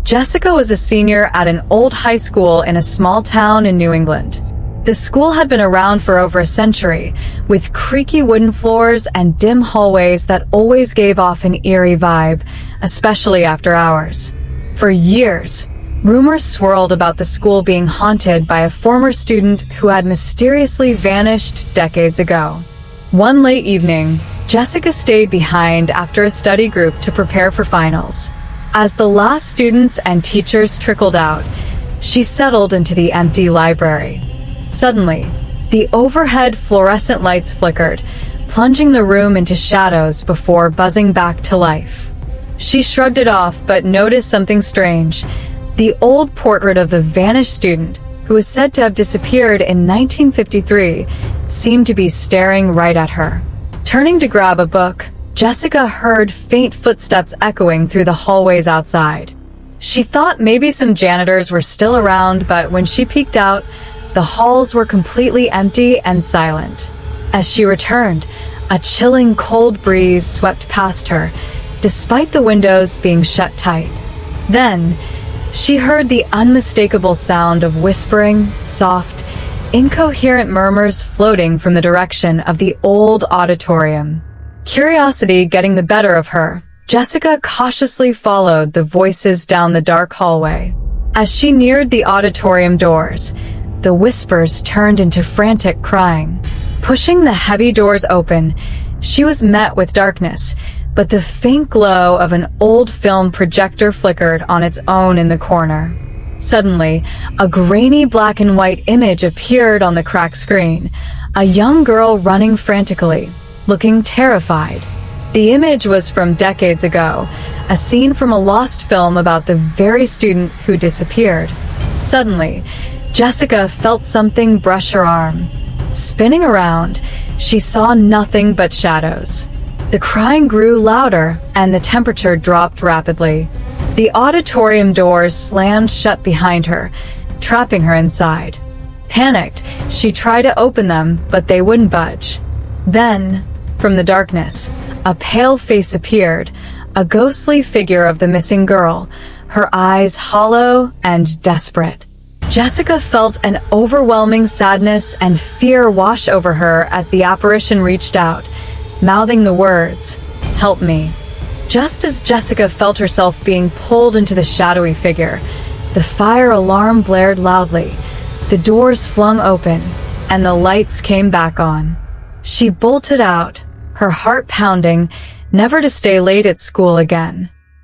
Jessica was a senior at an old high school in a small town in New England. The school had been around for over a century, with creaky wooden floors and dim hallways that always gave off an eerie vibe, especially after hours. For years, rumors swirled about the school being haunted by a former student who had mysteriously vanished decades ago. One late evening, Jessica stayed behind after a study group to prepare for finals. As the last students and teachers trickled out, she settled into the empty library. Suddenly, the overhead fluorescent lights flickered, plunging the room into shadows before buzzing back to life. She shrugged it off but noticed something strange. The old portrait of the vanished student, who was said to have disappeared in 1953, seemed to be staring right at her. Turning to grab a book, Jessica heard faint footsteps echoing through the hallways outside. She thought maybe some janitors were still around, but when she peeked out, the halls were completely empty and silent. As she returned, a chilling cold breeze swept past her, despite the windows being shut tight. Then, she heard the unmistakable sound of whispering, soft, incoherent murmurs floating from the direction of the old auditorium. Curiosity getting the better of her, Jessica cautiously followed the voices down the dark hallway. As she neared the auditorium doors, the whispers turned into frantic crying. Pushing the heavy doors open, she was met with darkness, but the faint glow of an old film projector flickered on its own in the corner. Suddenly, a grainy black and white image appeared on the cracked screen, a young girl running frantically, looking terrified. The image was from decades ago, a scene from a lost film about the very student who disappeared. Suddenly, Jessica felt something brush her arm. Spinning around, she saw nothing but shadows. The crying grew louder, and the temperature dropped rapidly. The auditorium doors slammed shut behind her, trapping her inside. Panicked, she tried to open them, but they wouldn't budge. Then, from the darkness, a pale face appeared, a ghostly figure of the missing girl, her eyes hollow and desperate. Jessica felt an overwhelming sadness and fear wash over her as the apparition reached out, mouthing the words, "Help me." Just as Jessica felt herself being pulled into the shadowy figure, the fire alarm blared loudly, the doors flung open, and the lights came back on. She bolted out, her heart pounding, never to stay late at school again.